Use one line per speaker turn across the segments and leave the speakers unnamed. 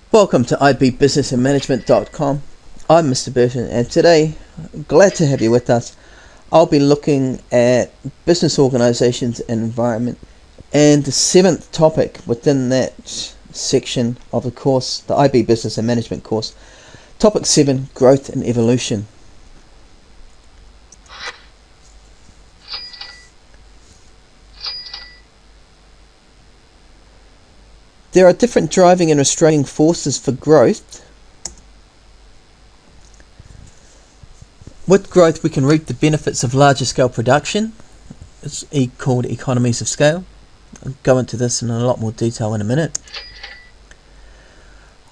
Welcome to ibbusinessandmanagement.com. I'm Mr. Burton, and today, glad to have you with us. I'll be looking at business organisations and environment, and the seventh topic within that section of the course, the IB Business and Management course, topic 7, growth and evolution. There are different driving and restraining forces for growth. With growth, we can reap the benefits of larger scale production. It's called economies of scale. I'll go into this in a lot more detail in a minute.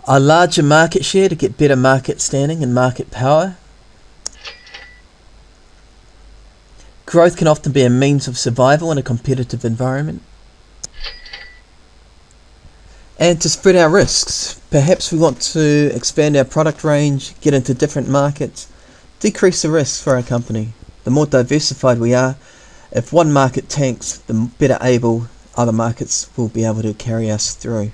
A larger market share to get better market standing and market power. Growth can often be a means of survival in a competitive environment. And to spread our risks. Perhaps we want to expand our product range, get into different markets, decrease the risks for our company. The more diversified we are, if one market tanks, the better able other markets will be able to carry us through.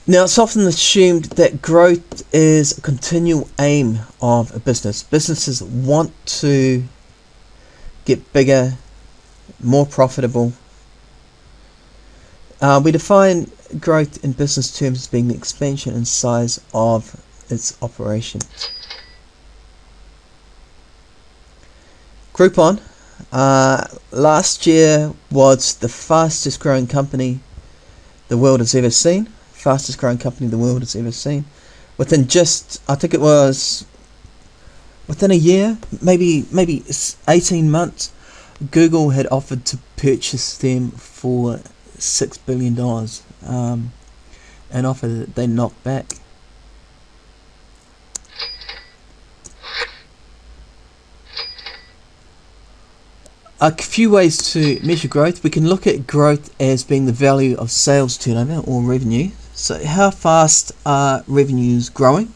Now, it's often assumed that growth is a continual aim of a business. Businesses want to get bigger, more profitable. We define growth in business terms as being the expansion in size of its operation. Groupon last year was the fastest growing company the world has ever seen. Fastest growing company the world has ever seen. Within just, I think it was within a year, maybe 18 months, Google had offered to purchase them for $6 billion, an offer that they knocked back. A few ways to measure growth. We can look at growth as being the value of sales turnover or revenue. So how fast are revenues growing?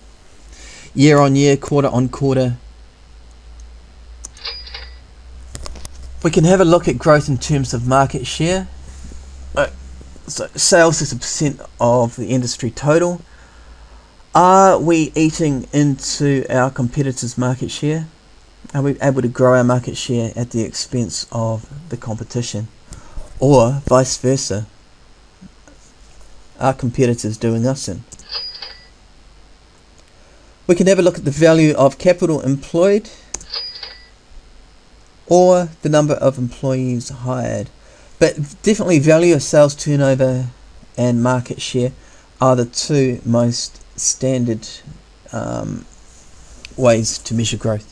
Year on year, quarter on quarter. We can have a look at growth in terms of market share. So sales is a percent of the industry total. Are we eating into our competitors' market share? Are we able to grow our market share at the expense of the competition? Or vice versa? Are competitors doing us in? We can have a look at the value of capital employed, or the number of employees hired. But definitely value of sales turnover and market share are the two most standard ways to measure growth.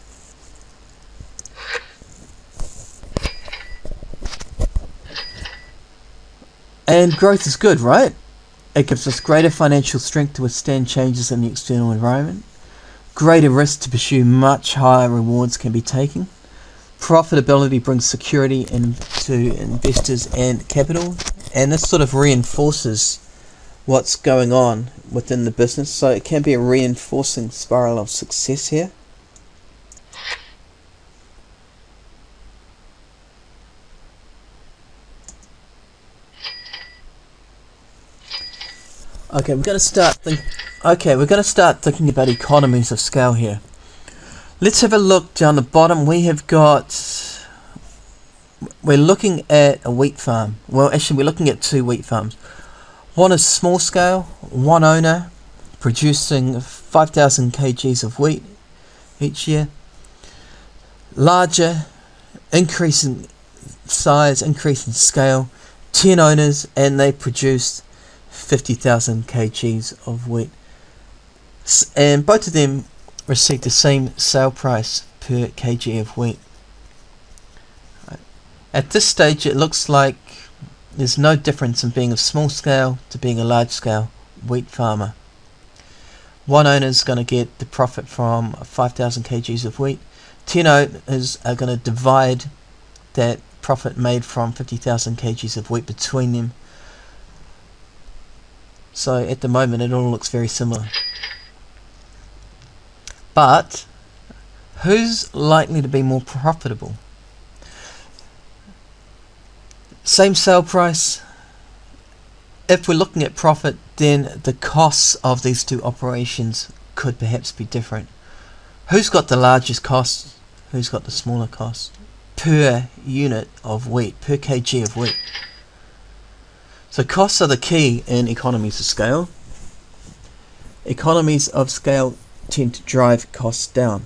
And growth is good, right? It gives us greater financial strength to withstand changes in the external environment. Greater risk to pursue much higher rewards can be taken. Profitability brings security into investors and capital, and this sort of reinforces what's going on within the business, so it can be a reinforcing spiral of success here. Okay, we're going to start thinking about economies of scale here. Let's have a look down the bottom. We're looking at a wheat farm. Well, actually, we're looking at two wheat farms. One is small scale, one owner, producing 5,000 kgs of wheat each year. Larger, increase in size, increase in scale, 10 owners, and they produce 50,000 kgs of wheat. And both of them receive the same sale price per kg of wheat. At this stage, it looks like there's no difference in being a small scale to being a large scale wheat farmer. One owner is going to get the profit from 5,000 kgs of wheat. 10 owners are going to divide that profit made from 50,000 kgs of wheat between them. So at the moment, it all looks very similar. But who's likely to be more profitable? Same sale price. If we're looking at profit, then the costs of these two operations could perhaps be different. Who's got the largest cost? Who's got the smaller cost? Per unit of wheat, per kg of wheat. So costs are the key in economies of scale. Economies of scale tend to drive costs down.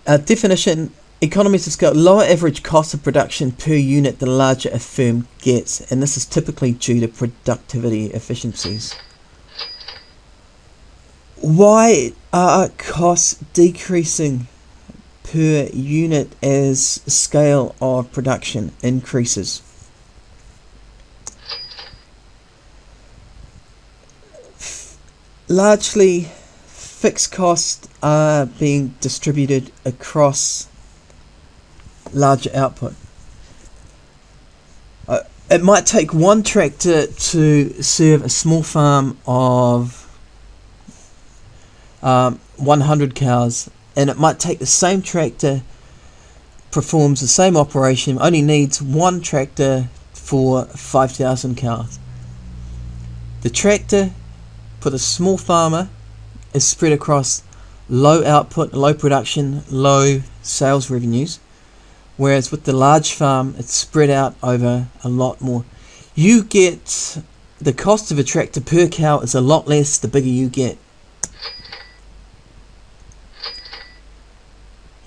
Definition: economies of scale, lower average cost of production per unit the larger a firm gets, and this is typically due to productivity efficiencies. Why are costs decreasing per unit as scale of production increases? Largely, fixed costs are being distributed across larger output. It might take one tractor to serve a small farm of 100 cows, and it might take the same tractor, performs the same operation, only needs one tractor for 5,000 cows. The tractor for the small farmer is spread across low output, low production, low sales revenues, whereas with the large farm it's spread out over a lot more. You get the cost of a tractor per cow is a lot less the bigger you get.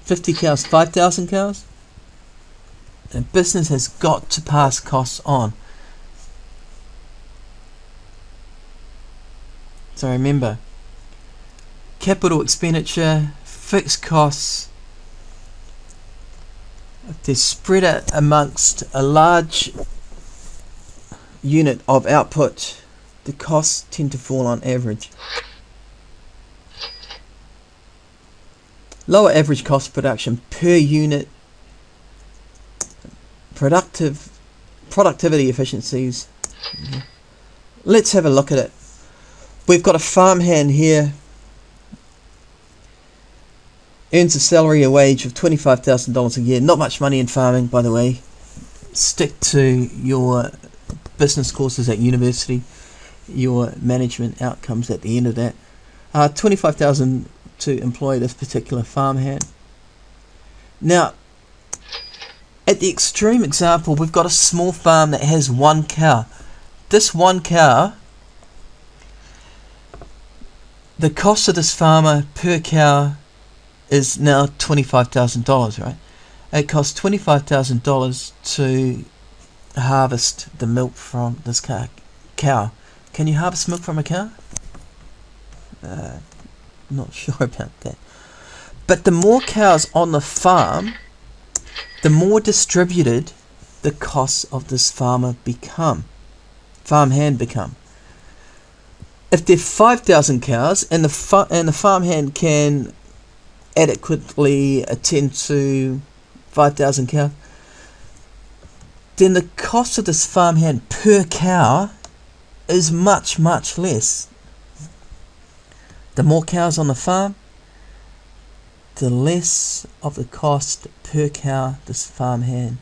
50 cows, 5,000 cows. A business has got to pass costs on. So remember, capital expenditure, fixed costs, if they're spread out amongst a large unit of output, the costs tend to fall on average. Lower average cost of production per unit, productivity efficiencies. Let's have a look at it. We've got a farmhand here, earns a salary, a wage of $25,000 a year. Not much money in farming, by the way. Stick to your business courses at university, your management outcomes at the end of that. $25,000 to employ this particular farmhand. Now, at the extreme example, we've got a small farm that has one cow. This one cow, the cost of this farmer per cow is now $25,000, right? It costs $25,000 to harvest the milk from this cow. Can you harvest milk from a cow? Not sure about that. But the more cows on the farm, the more distributed the costs of this farmhand become. If there are 5,000 cows and the farmhand can adequately attend to 5,000 cows, then the cost of this farmhand per cow is much, much less. The more cows on the farm, the less of the cost per cow this farmhand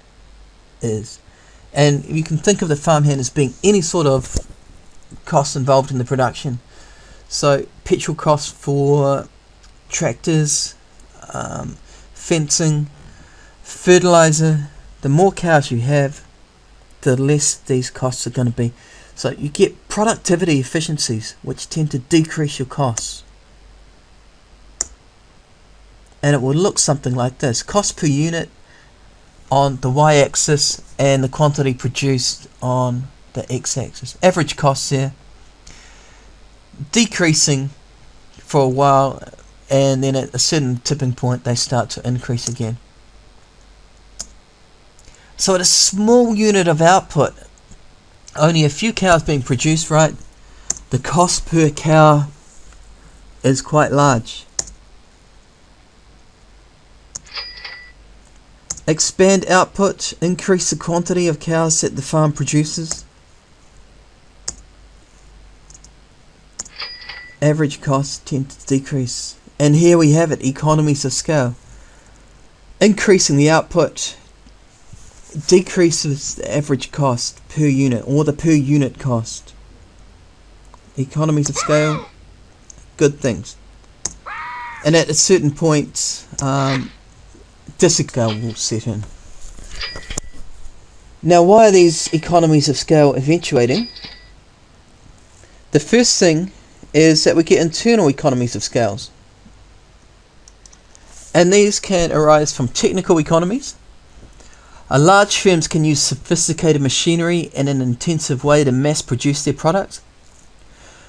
is. And you can think of the farmhand as being any sort of cost involved in the production. So petrol costs for tractors, fencing, fertilizer. The more cows you have, the less these costs are going to be. So you get productivity efficiencies which tend to decrease your costs. And it will look something like this. Cost per unit on the y-axis and the quantity produced on the x-axis. Average costs here decreasing for a while, and then at a certain tipping point they start to increase again. So at a small unit of output, only a few cows being produced, right, the cost per cow is quite large. Expand output, increase the quantity of cows that the farm produces. average costs tend to decrease. And here we have it, economies of scale. Increasing the output decreases the average cost per unit, or the per unit cost. Economies of scale, good things. And at a certain point, discount will set in. Now, why are these economies of scale eventuating? The first thing is that we get internal economies of scales. And these can arise from technical economies. Large firms can use sophisticated machinery in an intensive way to mass produce their products.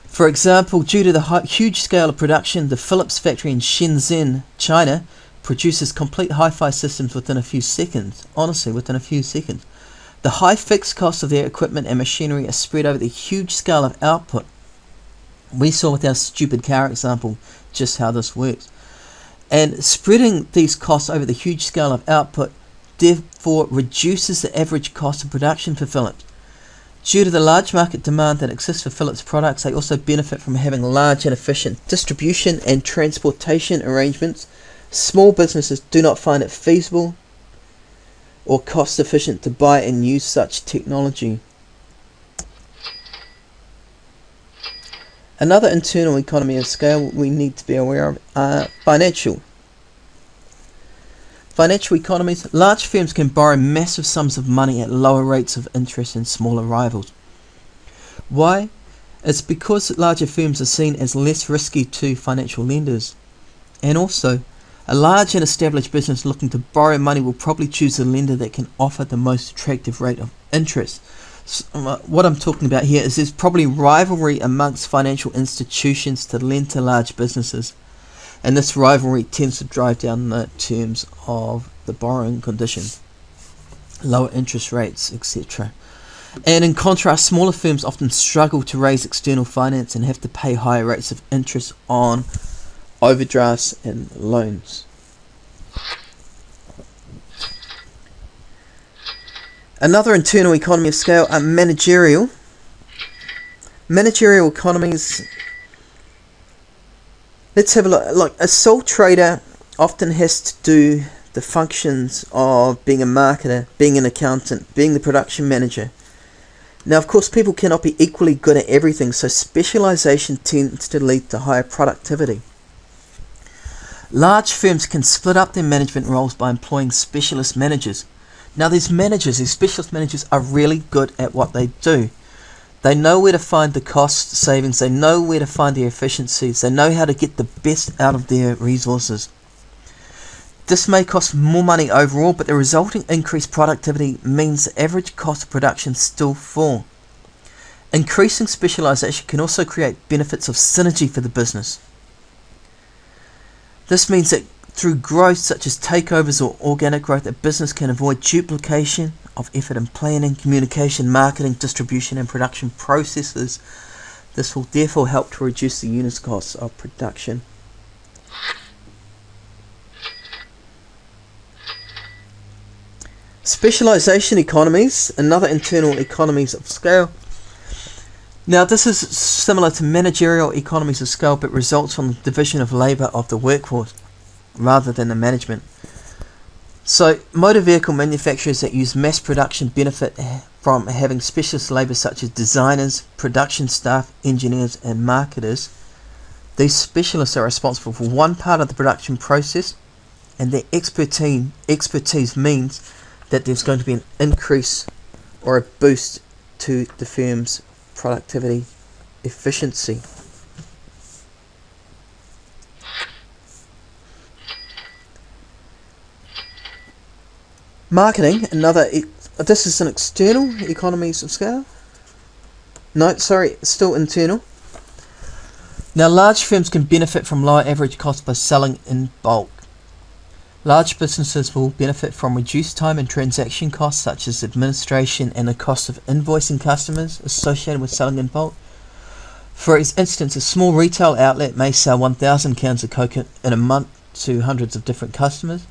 For example, due to the huge scale of production, the Philips factory in Shenzhen, China, produces complete hi-fi systems within a few seconds. Honestly, within a few seconds. The high fixed cost of their equipment and machinery is spread over the huge scale of output. We saw with our stupid car example just how this works. And spreading these costs over the huge scale of output therefore reduces the average cost of production for Philips. Due to the large market demand that exists for Philips products, they also benefit from having large and efficient distribution and transportation arrangements. Small businesses do not find it feasible or cost efficient to buy and use such technology. Another internal economy of scale we need to be aware of are financial economies. Large firms can borrow massive sums of money at lower rates of interest than smaller rivals. Why? It's because larger firms are seen as less risky to financial lenders. And also, a large and established business looking to borrow money will probably choose a lender that can offer the most attractive rate of interest. So, what I'm talking about here is there's probably rivalry amongst financial institutions to lend to large businesses. And this rivalry tends to drive down the terms of the borrowing conditions, lower interest rates, etc. And in contrast, smaller firms often struggle to raise external finance and have to pay higher rates of interest on overdrafts and loans. Another internal economy of scale are managerial economies. Let's have a look. Like a sole trader often has to do the functions of being a marketer, being an accountant, being the production manager. Now, of course, people cannot be equally good at everything, so specialization tends to lead to higher productivity. Large firms can split up their management roles by employing specialist managers. Now, these specialist managers are really good at what they do. They know where to find the cost savings, they know where to find the efficiencies, they know how to get the best out of their resources. This may cost more money overall, but the resulting increased productivity means the average cost of production still fall. Increasing specialization can also create benefits of synergy for the business. This means that through growth such as takeovers or organic growth, a business can avoid duplication of effort in planning, communication, marketing, distribution and production processes. This will therefore help to reduce the unit costs of production. Specialization economies, another internal economies of scale. Now, this is similar to managerial economies of scale, but results from the division of labour of the workforce rather than the management. So, motor vehicle manufacturers that use mass production benefit from having specialist labour such as designers, production staff, engineers and marketers. These specialists are responsible for one part of the production process, and their expertise means that there's going to be an increase or a boost to the firm's productivity efficiency. Marketing, this is an external economies of scale. No, sorry, still internal. Now, large firms can benefit from lower average costs by selling in bulk. Large businesses will benefit from reduced time and transaction costs such as administration and the cost of invoicing customers associated with selling in bulk. For instance, a small retail outlet may sell 1,000 cans of Coke in a month to hundreds of different customers.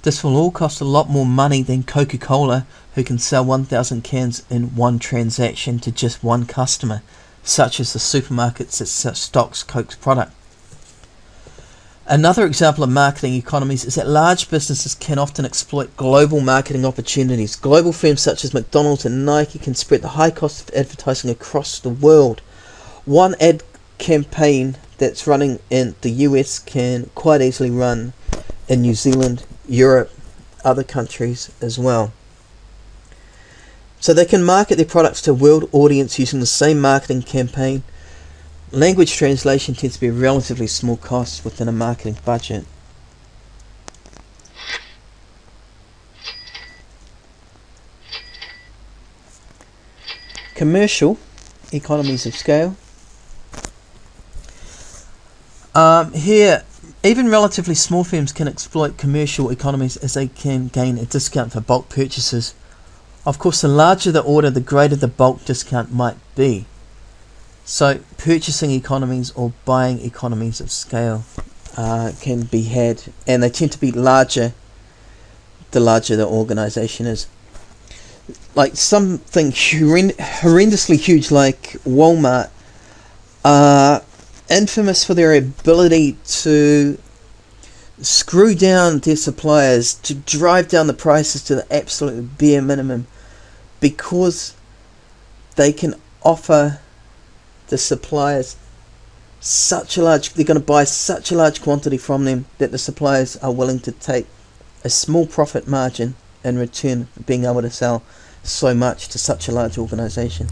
This will all cost a lot more money than Coca-Cola, who can sell 1,000 cans in one transaction to just one customer. such as the supermarkets that stocks Coke's product. Another example of marketing economies is that large businesses can often exploit global marketing opportunities. Global firms such as McDonald's and Nike can spread the high cost of advertising across the world. One ad campaign that's running in the US can quite easily run in New Zealand, Europe, other countries as well. So they can market their products to a world audience using the same marketing campaign. Language translation tends to be a relatively small cost within a marketing budget. Commercial economies of scale. Here, even relatively small firms can exploit commercial economies as they can gain a discount for bulk purchases. Of course, the larger the order, the greater the bulk discount might be. So purchasing economies or buying economies of scale can be had, and they tend to be larger the larger the organisation is. Like something horrendously huge like Walmart are infamous for their ability to screw down their suppliers, to drive down the prices to the absolute bare minimum, because they can offer the suppliers they're going to buy such a large quantity from them that the suppliers are willing to take a small profit margin in return for being able to sell so much to such a large organisation.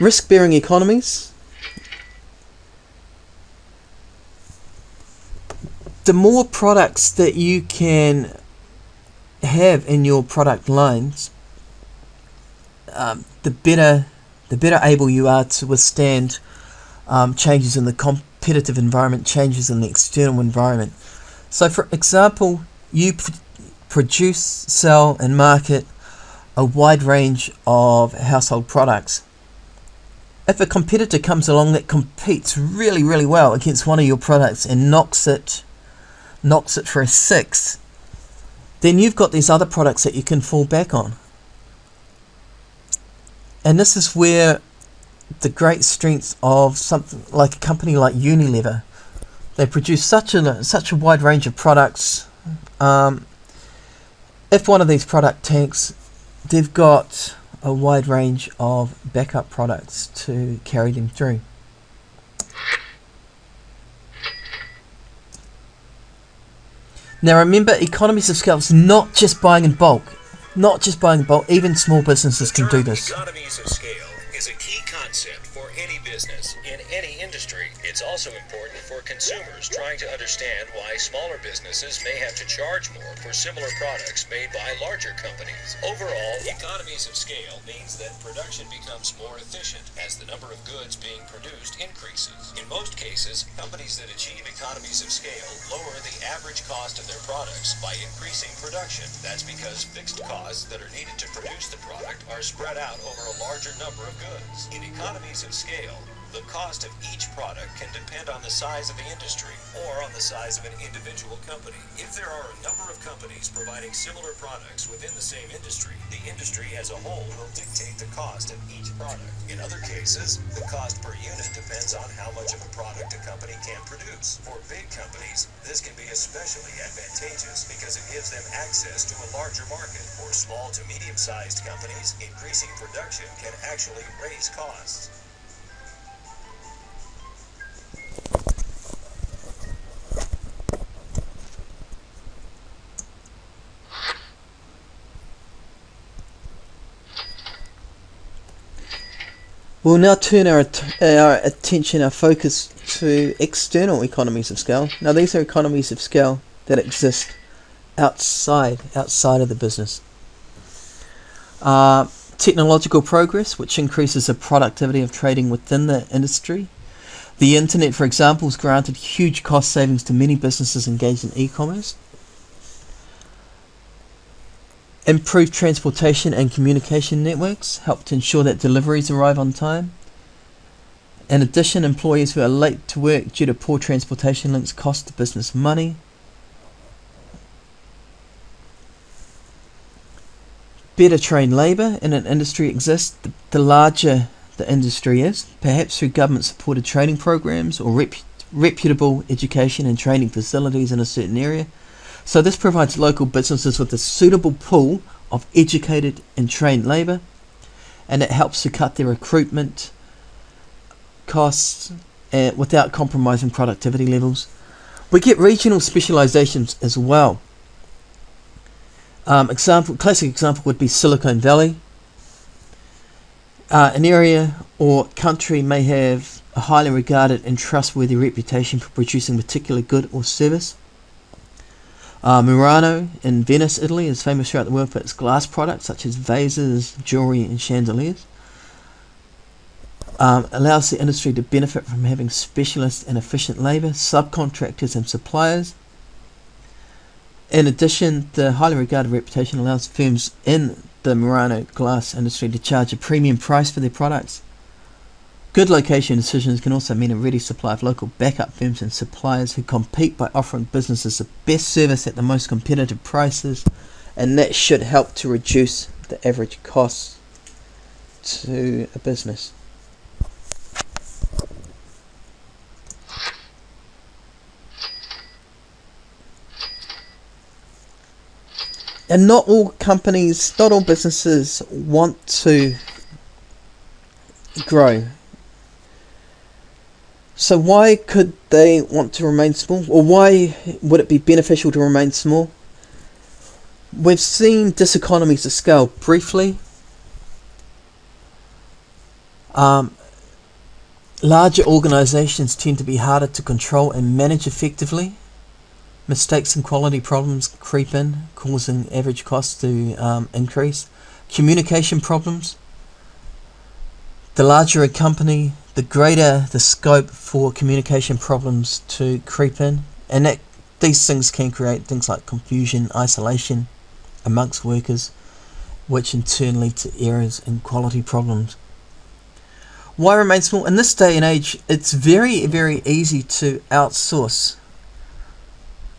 Risk-bearing economies. The more products that you can have in your product lines, the better able you are to withstand changes in the competitive environment, changes in the external environment. So, for example, you produce, sell, and market a wide range of household products. If a competitor comes along that competes really, really well against one of your products and knocks it for a sixth, then you've got these other products that you can fall back on. And this is where the great strength of something like a company like Unilever. They produce such a wide range of products. If one of these product tanks, they've got a wide range of backup products to carry them through. Now remember, economies of scale is not just buying in bulk. Even small businesses can do this.
Economies of scale is a key concept for any business in any industry. It's also important for consumers trying to understand why smaller businesses may have to charge more for similar products made by larger companies. Overall, economies of scale means that production becomes more efficient as the number of goods being produced increases. In most cases, companies that achieve economies of scale lower the average cost of their products by increasing production. That's because fixed costs that are needed to produce the product are spread out over a larger number of goods. In economies of scale, the cost of each product can depend on the size of the industry or on the size of an individual company. If there are a number of companies providing similar products within the same industry, the industry as a whole will dictate the cost of each product. In other cases, the cost per unit depends on how much of a product a company can produce. For big companies, this can be especially advantageous because it gives them access to a larger market. For small to medium-sized companies, increasing production can actually raise costs.
We'll now turn our attention, our focus to external economies of scale. Now these are economies of scale that exist outside of the business. Technological progress, which increases the productivity of trading within the industry. The internet, for example, has granted huge cost savings to many businesses engaged in e-commerce. Improved transportation and communication networks help to ensure that deliveries arrive on time. In addition, employees who are late to work due to poor transportation links cost the business money. Better trained labour in an industry exists, the larger the industry is, perhaps through government-supported training programs or reputable education and training facilities in a certain area. So this provides local businesses with a suitable pool of educated and trained labour, and it helps to cut their recruitment costs without compromising productivity levels. We get regional specialisations as well. Classic example would be Silicon Valley. An area or country may have a highly regarded and trustworthy reputation for producing a particular good or service. Murano in Venice, Italy is famous throughout the world for its glass products such as vases, jewellery and chandeliers. Allows the industry to benefit from having specialist and efficient labour, subcontractors and suppliers. In addition, the highly regarded reputation allows firms in the Murano glass industry to charge a premium price for their products. Good location decisions can also mean a ready supply of local backup firms and suppliers who compete by offering businesses the best service at the most competitive prices, and that should help to reduce the average costs to a business. And not all businesses want to grow. So why could they want to remain small? Or why would it be beneficial to remain small? We've seen diseconomies of scale briefly. Larger organisations tend to be harder to control and manage effectively. Mistakes and quality problems creep in, causing average costs to increase. Communication problems. The larger a company, the greater the scope for communication problems to creep in. And these things can create things like confusion, isolation amongst workers, which in turn lead to errors and quality problems. Why remain small? In this day and age, it's very, very easy to outsource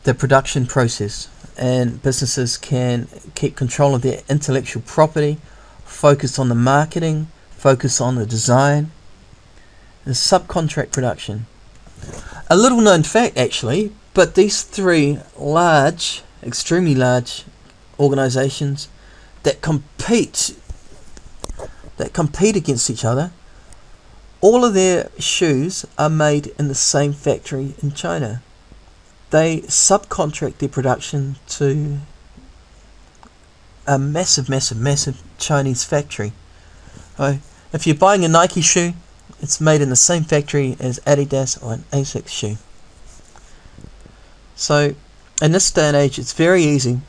the production process, and businesses can keep control of their intellectual property, focus on the marketing, focus on the design, and subcontract production. A little known fact actually, but these three large, extremely large organisations that compete against each other, all of their shoes are made in the same factory in China. They subcontract their production to a massive Chinese factory. If you're buying a Nike shoe, it's made in the same factory as Adidas or an ASICS shoe. So in this day and age, it's very easy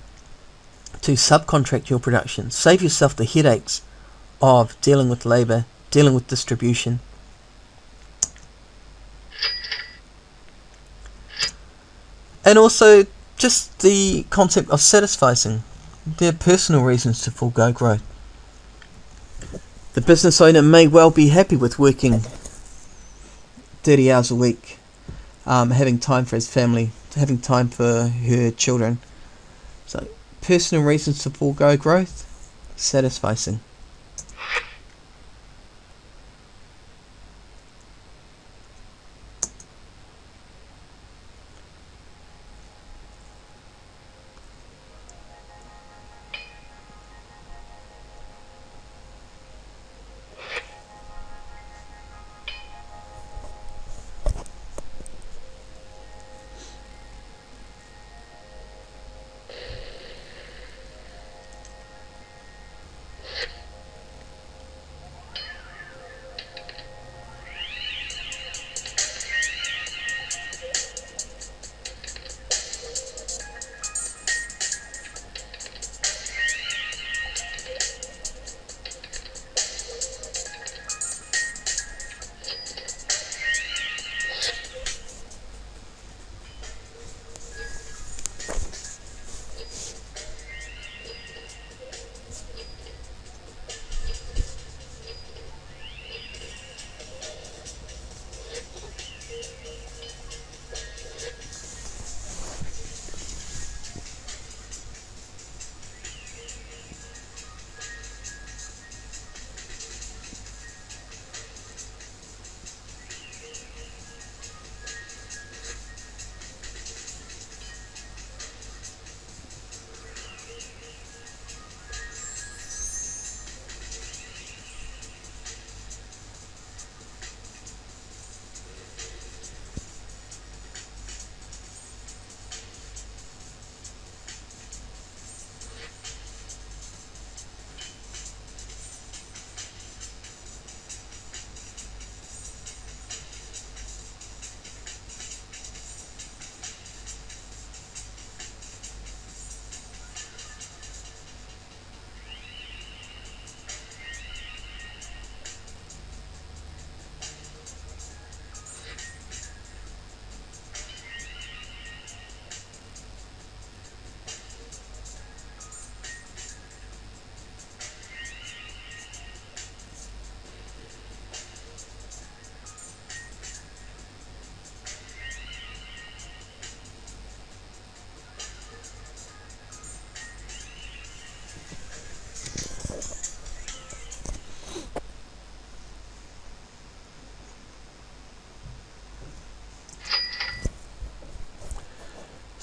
to subcontract your production. Save yourself the headaches of dealing with labour, dealing with distribution. And also just the concept of satisficing. There are personal reasons to forego growth. The business owner may well be happy with working 30 hours a week, having time for his family, having time for her children. So personal reasons to forego growth, satisficing.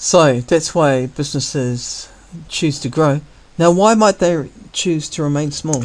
So that's why businesses choose to grow. Now, why might they choose to remain small?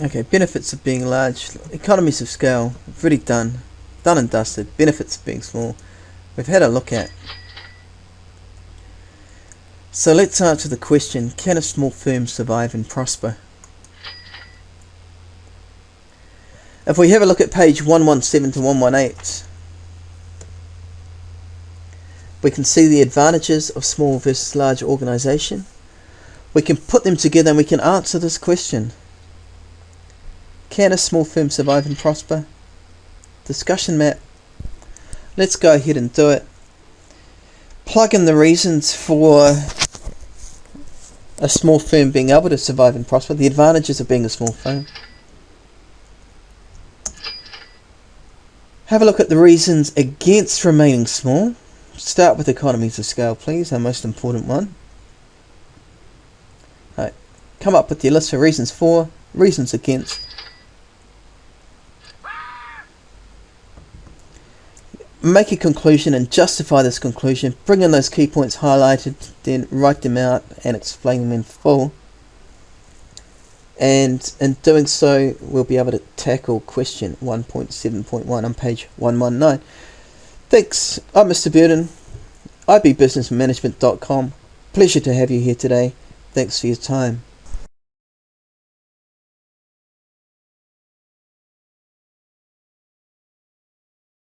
Okay, benefits of being large. Economies of scale. We've already done and dusted. Benefits of being small. We've had a look at. So let's answer the question, can a small firm survive and prosper? If we have a look at page 117 to 118, we can see the advantages of small versus large organisation. We can put them together and we can answer this question. Can a small firm survive and prosper? Discussion map. Let's go ahead and do it. Plug in the reasons for a small firm being able to survive and prosper, the advantages of being a small firm. Have a look at the reasons against remaining small. Start with economies of scale, please, our most important one. Right. Come up with your list of reasons for, reasons against. Make a conclusion and justify this conclusion. Bring in those key points highlighted, then write them out and explain them in full. And in doing so, we'll be able to tackle question 1.7.1 on page 119. Thanks. I'm Mr. Burden, ibbusinessmanagement.com. Pleasure to have you here today. Thanks for your time.